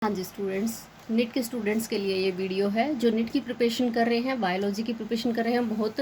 हाँ जी students, NEET के students के लिए ये वीडियो है जो नीट की प्रिपरेशन कर रहे हैं, बायोलॉजी की प्रिपरेशन कर रहे हैं। बहुत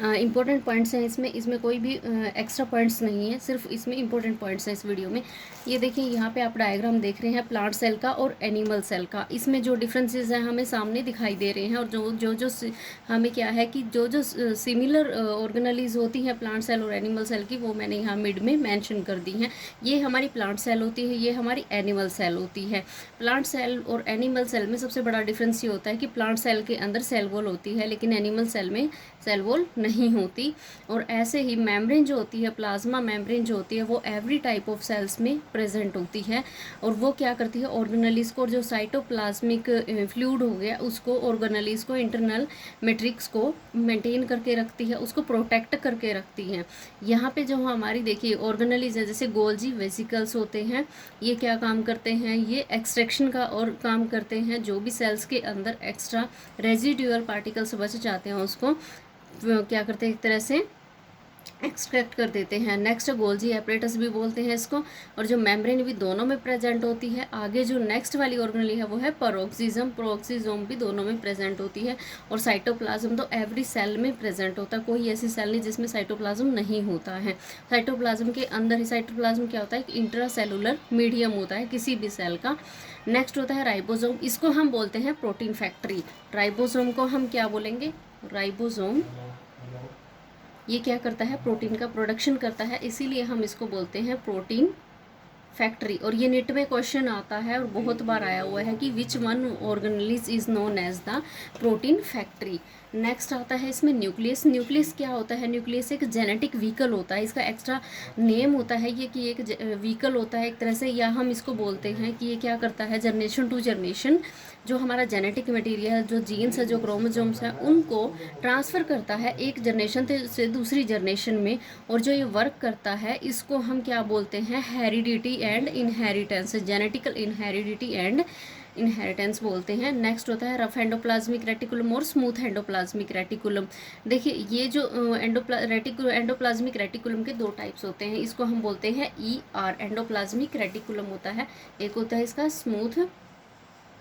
इंपॉर्टेंट पॉइंट्स हैं इसमें कोई भी एक्स्ट्रा पॉइंट्स नहीं है, सिर्फ इसमें इंपॉर्टेंट पॉइंट्स हैं इस वीडियो में। ये देखिए, यहाँ पे आप डायग्राम देख रहे हैं प्लांट सेल का और एनिमल सेल का। इसमें जो डिफरेंसेस हैं हमें सामने दिखाई दे रहे हैं, और जो हमें क्या है कि जो सिमिलर ऑर्गेनेलीज होती हैं प्लांट सेल और एनिमल सेल की, वो मैंने यहाँ मिड में मैंशन कर दी हैं। ये हमारी प्लांट सेल होती है, ये हमारी एनिमल सेल होती है। प्लांट सेल और एनिमल सेल में सबसे बड़ा डिफरेंस ये होता है कि प्लांट सेल के अंदर सेल वॉल होती है, लेकिन एनिमल सेल में सेल वॉल नहीं होती। और ऐसे ही मेम्ब्रेन जो होती है, प्लाज्मा मेम्ब्रेन जो होती है, वो एवरी टाइप ऑफ सेल्स में प्रेजेंट होती है। और वो क्या करती है, ऑर्गेनेलिस को, जो साइटोप्लाज्मिक फ्लूइड हो गया उसको, ऑर्गेनेलिस को, इंटरनल मैट्रिक्स को मेंटेन करके रखती है, उसको प्रोटेक्ट करके रखती है। यहाँ पे जो हमारी देखिए ऑर्गेनेलिस है, जैसे गोल्जी वेसिकल्स होते हैं, ये क्या काम करते हैं, ये एक्सट्रैक्शन का और काम करते हैं। जो भी सेल्स के अंदर एक्स्ट्रा रेजिड्यूअल पार्टिकल्स बच जाते हैं उसको क्या करते हैं, एक तरह से एक्सट्रैक्ट कर देते हैं। नेक्स्ट गोल्जी एपरेटस भी बोलते हैं इसको। और जो मेम्ब्रेन भी दोनों में प्रेजेंट होती है। आगे जो नेक्स्ट वाली ऑर्गेनेली है वो है पेरोक्सिज्म, पेरोक्सिजोम भी दोनों में प्रेजेंट होती है। और साइटोप्लाज्म तो एवरी सेल में प्रेजेंट होता है, कोई ऐसी सेल नहीं जिसमें साइटोप्लाज्म नहीं होता है। साइटोप्लाज्म के अंदर ही, साइटोप्लाज्म क्या होता है, इंट्रा सेलुलर मीडियम होता है किसी भी सेल का। नेक्स्ट होता है राइबोसोम, इसको हम बोलते हैं प्रोटीन फैक्ट्री। राइबोसोम को हम क्या बोलेंगे, राइबोसोम ये क्या करता है, प्रोटीन का प्रोडक्शन करता है, इसीलिए हम इसको बोलते हैं प्रोटीन फैक्ट्री। और ये नीट में क्वेश्चन आता है और बहुत बार आया हुआ है कि which one organelles is known as the protein factory. Next आता है इसमें न्यूक्लियस। न्यूक्लियस क्या होता है, न्यूक्लियस एक जेनेटिक व्हीकल होता है, इसका एक्स्ट्रा नेम होता है ये कि एक व्हीकल होता है एक तरह से, या हम इसको बोलते हैं कि ये क्या करता है, जनरेशन टू जनरेशन जो हमारा जेनेटिक मटेरियल, जो जीन्स है, जो क्रोमोसोम्स हैं, उनको ट्रांसफ़र करता है एक जनरेशन से दूसरी जनरेशन में। और जो ये वर्क करता है इसको हम क्या बोलते हैं, heredity and inheritance, genetical inheredity and inheritance बोलते हैं। नेक्स्ट होता है रफ एंडोप्लाज्मिक रेटिकुलम और स्मूथ एंडोप्लाज्मिक रेटिकुलम। देखिए ये जो एंडोप्लाज्मिक रेटिकुलम के दो टाइप्स होते हैं, इसको हम बोलते हैं ER एंडोप्लाज्मिक रेटिकुलम होता है, एक होता है इसका स्मूथ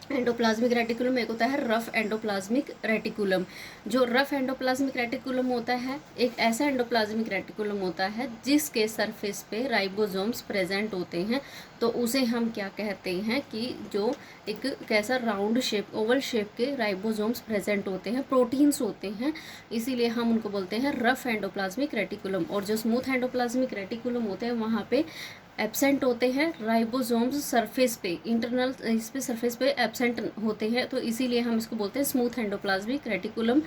एंडोप्लाज्मिक रेटिकुलम, एक होता है रफ एंडोप्लाज्मिक रेटिकुलम। जो रफ एंडोप्लाज्मिक रेटिकुलम होता है एक ऐसा एंडोप्लाज्मिक रेटिकुलम होता है जिसके सरफेस पे राइबोसोम्स प्रेजेंट होते हैं। तो उसे हम क्या कहते हैं कि जो एक कैसा राउंड शेप, ओवल शेप के राइबोसोम्स प्रेजेंट होते हैं, प्रोटीन्स होते हैं, इसीलिए हम उनको बोलते हैं रफ एंडोप्लाज्मिक रेटिकुलम। और जो स्मूथ एंडोप्लाज्मिक रेटिकुलम होते हैं वहाँ पे एब्सेंट होते हैं राइबोसोम्स सरफेस पे, इंटरनल इस पे सरफेस पे एब्सेंट होते हैं, तो इसीलिए हम इसको बोलते हैं स्मूथ एंडोप्लाज्मिक रेटिकुलम,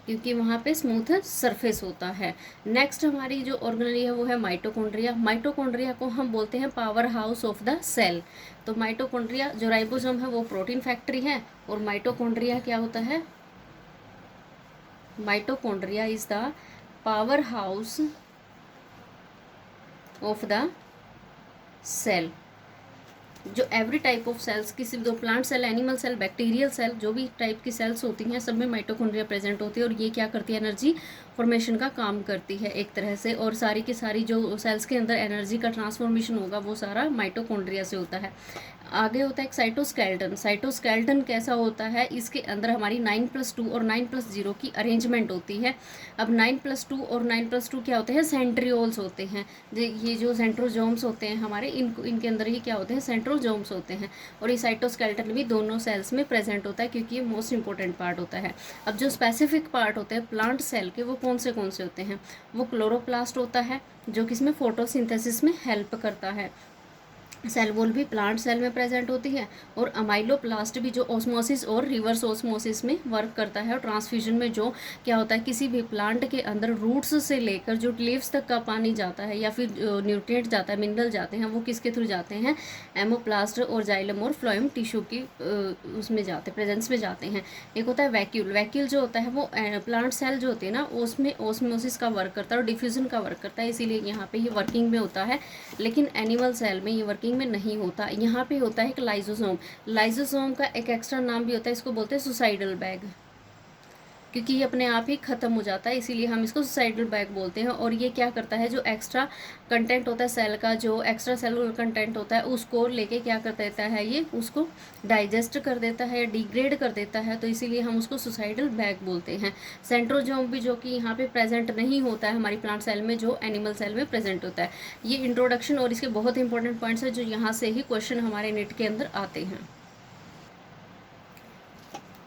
क्योंकि वहाँ पे स्मूथ सरफेस होता है। नेक्स्ट हमारी जो ऑर्गेनेली है वो है माइटोकॉन्ड्रिया। माइटोकॉन्ड्रिया को हम बोलते हैं power house of the cell. तो माइटोकॉन्ड्रिया, जो राइबोसोम है वो प्रोटीन फैक्ट्री है, और माइटोकॉन्ड्रिया क्या होता है, mitochondria is the power house of the cell. जो एवरी टाइप ऑफ सेल्स, किसी भी, दो plant cell, animal cell, bacterial cell, जो भी टाइप की सेल्स होती हैं सब में माइटोकॉन्ड्रिया प्रेजेंट होती है। और ये क्या करती है, एनर्जी फॉर्मेशन का काम करती है एक तरह से। और सारी की सारी जो सेल्स के अंदर एनर्जी का ट्रांसफॉर्मेशन होगा वो सारा माइटोकॉन्ड्रिया से होता है। आगे होता है एक साइटोस्केलेटन। साइटोस्केलेटन कैसा होता है, इसके अंदर हमारी 9+2 और 9+0 की अरेंजमेंट होती है। अब 9+2 और 9+2 क्या होते हैं, सेंट्रियोल्स होते हैं। ये जो सेंट्रोजोम्स होते हैं हमारे, इनके अंदर ही क्या होते हैं, सेंट्रोजोम्स होते हैं। और ये साइटोस्केलेटन भी दोनों सेल्स में प्रेजेंट होता है, क्योंकि ये मोस्ट इंपॉर्टेंट पार्ट होता है। अब जो स्पेसिफिक पार्ट होते हैं प्लांट सेल के, वो कौन से होते हैं, वो क्लोरोप्लास्ट होता है, जो कि इसमें फोटोसिंथेसिस में हेल्प करता है। सेल वॉल भी प्लांट सेल में प्रेजेंट होती है। और अमाइलोप्लास्ट भी जो ऑस्मोसिस और रिवर्स ऑस्मोसिस में वर्क करता है। और ट्रांसफ्यूजन में जो क्या होता है, किसी भी प्लांट के अंदर रूट्स से लेकर जो लीव्स तक का पानी जाता है या फिर न्यूट्रिएंट जाता है, मिनरल जाते हैं, वो किसके थ्रू जाते हैं, एमोप्लास्ट और जाइलम और फ्लोएम टिश्यू की उसमें जाते, प्रेजेंस में जाते हैं। एक होता है वैक्यूल। वैक्यूल जो होता है वो प्लांट सेल जो होते हैं ना, उसमें ऑस्मोसिस का वर्क करता है और डिफ्यूजन का वर्क करता है, इसीलिए यहाँ पे ये वर्किंग में होता है। लेकिन एनिमल सेल में ये वर्किंग में नहीं होता। यहाँ पे होता है एक लाइजोसोम। लाइजोसोम का एक एक्स्ट्रा नाम भी होता है, इसको बोलते हैं सुसाइडल बैग। क्योंकि ये अपने आप ही ख़त्म हो जाता है, इसीलिए हम इसको सुसाइडल बैग बोलते हैं। और ये क्या करता है, जो एक्स्ट्रा कंटेंट होता है सेल का, जो एक्स्ट्रा सेलुलर कंटेंट होता है उसको लेके क्या कर देता है, ये उसको डाइजेस्ट कर देता है, डिग्रेड कर देता है, तो इसीलिए हम उसको सुसाइडल बैग बोलते हैं। सेंट्रोजोम भी जो कि यहाँ पे प्रेजेंट नहीं होता है हमारी प्लांट सेल में, जो एनिमल सेल में प्रेजेंट होता है। ये इंट्रोडक्शन और इसके बहुत इंपॉर्टेंट पॉइंट्स है जो यहाँ से ही क्वेश्चन हमारे नेट के अंदर आते हैं।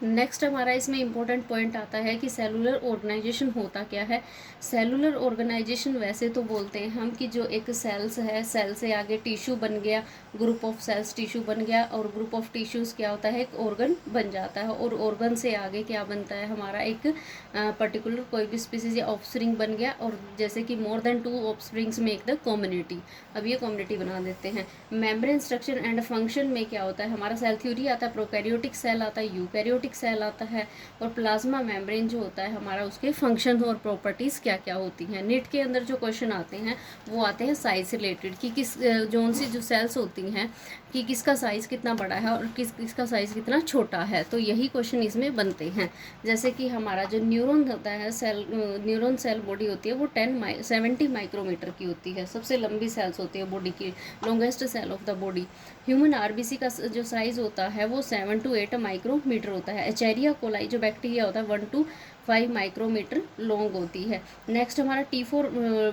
नेक्स्ट हमारा इसमें इम्पोर्टेंट पॉइंट आता है कि सेलुलर ऑर्गेनाइजेशन होता क्या है। सेलुलर ऑर्गेनाइजेशन वैसे तो बोलते हैं हम कि जो एक सेल्स है, सेल से आगे टिश्यू बन गया, ग्रुप ऑफ सेल्स टिश्यू बन गया, और ग्रुप ऑफ टिश्यूज़ क्या होता है, एक ऑर्गन बन जाता है, और ऑर्गन से आगे क्या बनता है हमारा, एक पर्टिकुलर कोई भी स्पीसीज या ऑफस्प्रिंग बन गया, और जैसे कि more than 2 offsprings make the community, अब ये कम्युनिटी बना देते हैं। मेम्ब्रेन स्ट्रक्चर एंड फंक्शन में क्या होता है हमारा, सेल थ्योरी आता है, प्रोकैरियोटिक सेल आता है, यूकैरियोटिक सेल आता है, और प्लाज्मा मेम्ब्रेन जो होता है हमारा, उसके फंक्शन और प्रॉपर्टीज़ क्या क्या होती हैं। नीट के अंदर जो क्वेश्चन आते हैं वो आते हैं साइज से रिलेटेड, कि किस जोन सी जो सेल्स होती हैं कि किसका साइज़ कितना बड़ा है और किसका साइज़ कितना छोटा है, तो यही क्वेश्चन इसमें बनते हैं। जैसे कि हमारा जो न्यूरॉन होता है, न्यूरॉन सेल बॉडी होती है वो 70 माइक्रोमीटर की होती है, सबसे लंबी सेल्स होती है बॉडी की, longest cell of the body. Human RBC का जो साइज़ होता है वो 7 to 8 माइक्रोमीटर होता है। एचेरिया कोलाई जो बैक्टीरिया होता है 1 to 5 माइक्रोमीटर लॉन्ग होती है। नेक्स्ट हमारा T4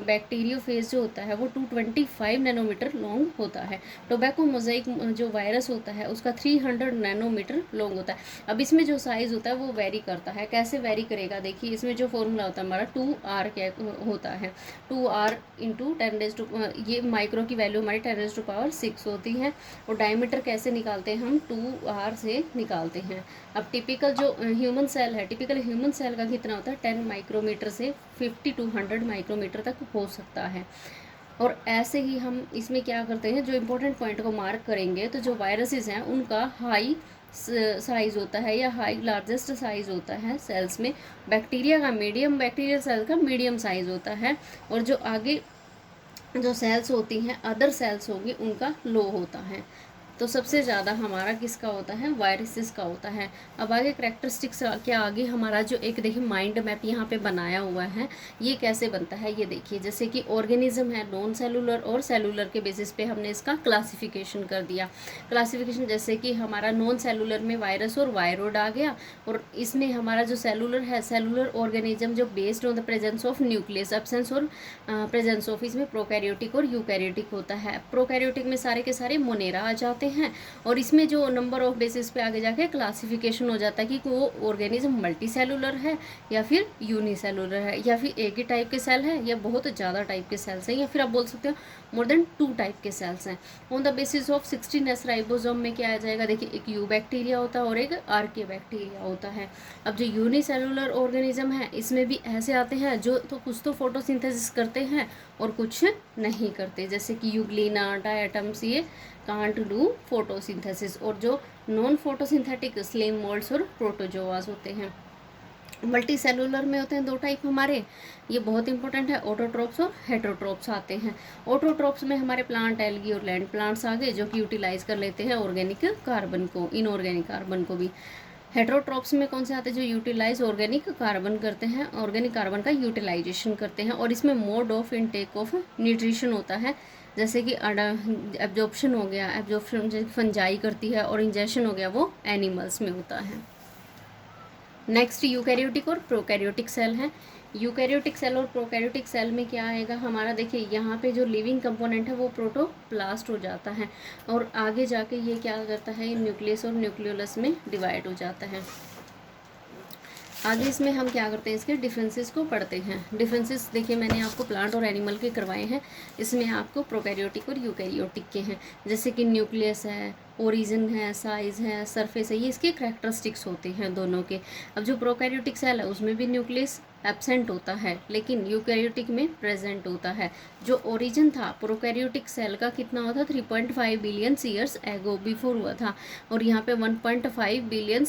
बैक्टीरियोफेज जो होता है वो 225 नैनोमीटर लॉन्ग होता है। टोबैको मोज़ेक जो वायरस होता है उसका 300 नैनोमीटर लॉन्ग होता है। अब इसमें जो साइज़ होता है वो वेरी करता है, कैसे वेरी करेगा, देखिए इसमें जो फॉर्मूला होता है हमारा 2R क्या होता है, 2R इंटू 10⁻, ये माइक्रो की वैल्यू हमारी 10⁻6 होती है, और डायमीटर कैसे निकालते हैं हम, 2R से निकालते हैं। अब टिपिकल जो ह्यूमन सेल है, टिपिकल ह्यूमन सेल का कितना होता है, 10 माइक्रोमीटर से 50 to 100 माइक्रोमीटर तक हो सकता है। और ऐसे ही हम इसमें क्या करते हैं, जो इम्पोर्टेंट पॉइंट को मार्क करेंगे, तो जो वायरसेस हैं उनका हाई साइज़ होता है या हाई लार्जेस्ट साइज़ होता है सेल्स में। बैक्टीरिया का मीडियम, बैक्टीरियल सेल का मीडियम साइज़ होता है, और जो आगे जो सेल्स होती हैं अदर सेल्स होंगी उनका लो होता है। तो सबसे ज़्यादा हमारा किसका होता है, वायरसेस का होता है। अब आगे करेक्टरिस्टिक्स क्या, आगे हमारा जो एक देखिए माइंड मैप यहाँ पे बनाया हुआ है, ये कैसे बनता है ये देखिए। जैसे कि ऑर्गेनिज्म है नॉन सेलुलर और सेलुलर के बेसिस पे हमने इसका क्लासिफिकेशन कर दिया। क्लासिफिकेशन जैसे कि हमारा नॉन सेलुलर में वायरस और वायरोड आ गया, और इसमें हमारा जो सेलुलर है, सेलुलर ऑर्गेनिज्म जो based on the presence of nucleus, absence और प्रेजेंस ऑफ, इसमें प्रोकैरियोटिक और यूकैरियोटिक होता है। प्रोकैरियोटिक में सारे के सारे मोनेरा आ जाते हैं, और इसमें जो नंबर ऑफ बेसिस पे आगे जाके क्लासिफिकेशन हो जाता है कि वो ऑर्गेनिज्म मल्टी सेलुलर है या फिर यूनिसेलुलर है, या फिर एक ही टाइप के सेल है या बहुत ज़्यादा टाइप के सेल्स हैं, या फिर आप बोल सकते हो मोर देन 2 टाइप के सेल्स हैं। On the basis of 16S ribosome में क्या आ जाएगा, देखिए एक यू बैक्टीरिया होता है और एक आर्के बैक्टीरिया होता है। अब जो यूनिसेलुलर ऑर्गेनिज्म है इसमें भी ऐसे आते हैं जो तो कुछ तो फोटोसिंथेसिस करते हैं और कुछ नहीं करते, जैसे कि यूग्लिना, डायटम्स, ये कांट डू फोटोसिंथेसिस, और जो नॉन फोटोसिंथेटिक स्लिम मोल्ड्स और प्रोटोजोआस होते हैं। मल्टी सेलुलर में होते हैं 2 टाइप हमारे, ये बहुत इंपॉर्टेंट है, ऑटोट्रोप्स और हेटरोट्रोप्स आते हैं। ऑटोट्रोप्स में हमारे प्लांट, एल्गी और लैंड प्लांट्स आ गए जो कि यूटिलाइज कर लेते हैं ऑर्गेनिक कार्बन को, इनऑर्गेनिक कार्बन को भी। हेटरोट्रोप्स में कौन से आते हैं, जो यूटिलाइज ऑर्गेनिक कार्बन करते हैं, ऑर्गेनिक कार्बन का यूटिलाइजेशन करते हैं, और इसमें mode of intake of nutrition होता है, जैसे कि एब्जॉर्प्शन हो गया, एब्जॉर्प्शन फंजाई करती है, और इंजेक्शन हो गया वो एनिमल्स में होता है। नेक्स्ट यूकैरियोटिक और प्रोकैरियोटिक सेल है। यूकैरियोटिक सेल और प्रोकैरियोटिक सेल में क्या आएगा हमारा, देखिए यहाँ पे जो लिविंग कंपोनेंट है वो प्रोटोप्लास्ट हो जाता है, और आगे जाके ये क्या करता है, न्यूक्लियस और न्यूक्लियोलस में डिवाइड हो जाता है। आगे इसमें हम क्या करते हैं, इसके डिफरेंसेस को पढ़ते हैं। डिफरेंसेस देखिए मैंने आपको प्लांट और एनिमल के करवाए हैं, इसमें आपको प्रोकैरियोटिक और यूकैरियोटिक के हैं। जैसे कि न्यूक्लियस है, ओरिजिन है, साइज़ है, सरफेस है, ये इसके करैक्टरिस्टिक्स होते हैं दोनों के। अब जो प्रोकैरियोटिक सेल है उसमें भी न्यूक्लियस एब्सेंट होता है, लेकिन यूकैरियोटिक में प्रेजेंट होता है। जो ओरिजिन था प्रोकैरियोटिक सेल का कितना हुआ था, 3.5 बिलियन ईयर्स एगो बिफोर हुआ था, और यहाँ पे 1.5 बिलियन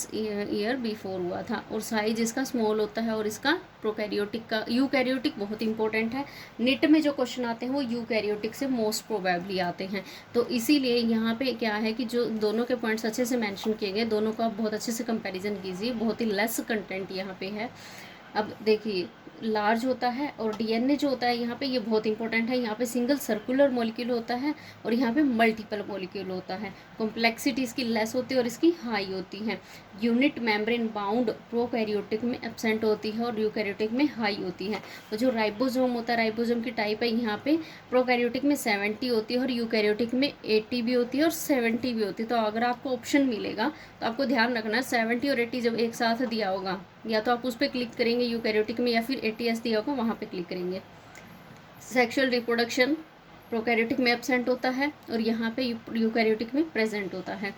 ईयर बिफोर हुआ था, और साइज इसका स्मॉल होता है। और इसका प्रोकैरियोटिक का, यूकैरियोटिक बहुत इंपॉर्टेंट है, निट में जो क्वेश्चन आते हैं वो यूकैरियोटिक से मोस्ट प्रोबेबली आते हैं। तो इसीलिए यहाँ पे क्या है कि जो दोनों के पॉइंट्स अच्छे से मेंशन किए गए, दोनों का बहुत अच्छे से कंपैरिजन कीजिए, बहुत ही लेस कंटेंट यहाँ पे है। अब देखिए, लार्ज होता है और डीएनए जो होता है यहाँ पे, ये बहुत इंपॉर्टेंट है। यहाँ पे सिंगल सर्कुलर मॉलिक्यूल होता है और यहाँ पे मल्टीपल मॉलिक्यूल होता है। कॉम्प्लेक्सिटी इसकी लेस होती है और इसकी हाई होती है। यूनिट मेम्ब्रेन बाउंड प्रोकैरियोटिक में एब्सेंट होती है और यूकैरियोटिक में हाई होती है। तो जो राइबोसोम होता है, राइबोसोम की टाइप है यहाँ पे, प्रोकैरियोटिक में 70 होती है और यूकैरियोटिक में 80 भी होती है और 70 भी होती है। तो अगर आपको ऑप्शन मिलेगा तो आपको ध्यान रखना है 70 और 80 जब एक साथ दिया होगा, या तो आप उस पर क्लिक करेंगे यूकैरियोटिक में, या फिर 80s दिया होगा वहाँ पे क्लिक करेंगे। सेक्सुअल रिप्रोडक्शन प्रोकैरियोटिक में एब्सेंट होता है और यहाँ पे यूकैरियोटिक में प्रेजेंट होता है।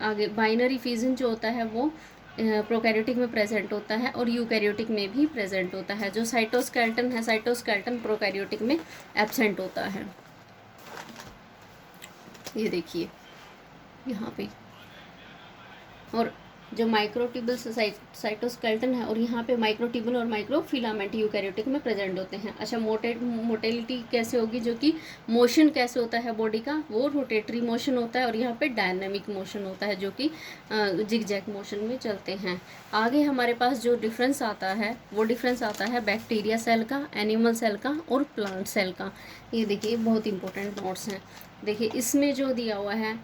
आगे बाइनरी फिजन जो होता है वो प्रोकैरियोटिक में प्रेजेंट होता है और यूकैरियोटिक में भी प्रेजेंट होता है। जो साइटोस्केलेटन है, साइटोस्केलेटन प्रोकैरियोटिक में एब्सेंट होता है। ये देखिए यहाँ पे, और जो माइक्रोट्यूबल साइटोस्केलेटन है और यहाँ पे माइक्रोट्यूबल और माइक्रोफिलामेंट यूकैरियोटिक में प्रेजेंट होते हैं। अच्छा, मोटेलिटी कैसे होगी, जो कि मोशन कैसे होता है बॉडी का, वो रोटेटरी मोशन होता है, और यहाँ पे डायनामिक मोशन होता है जो कि जिगजैग मोशन में चलते हैं। आगे हमारे पास जो डिफरेंस आता है वो डिफरेंस आता है बैक्टीरिया सेल का, एनिमल सेल का और प्लांट सेल का। ये देखिए बहुत इंपॉर्टेंट नोट्स हैं। देखिए इसमें जो दिया हुआ है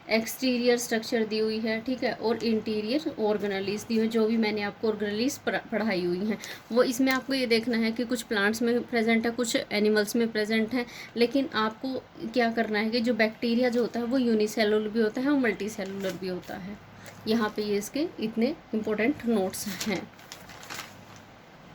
एक्सटीरियर स्ट्रक्चर दी हुई है, ठीक है, और इंटीरियर ऑर्गेनेलिस दी हुई, जो भी मैंने आपको ऑर्गेनेलिस पढ़ाई हुई हैं वो इसमें आपको ये देखना है कि कुछ प्लांट्स में प्रेजेंट है, कुछ एनिमल्स में प्रेजेंट है। लेकिन आपको क्या करना है कि जो बैक्टीरिया जो होता है वो यूनिसेलुलर भी होता है और मल्टी सेलुलर भी होता है। यहाँ पे ये इसके इतने इम्पोर्टेंट नोट्स हैं।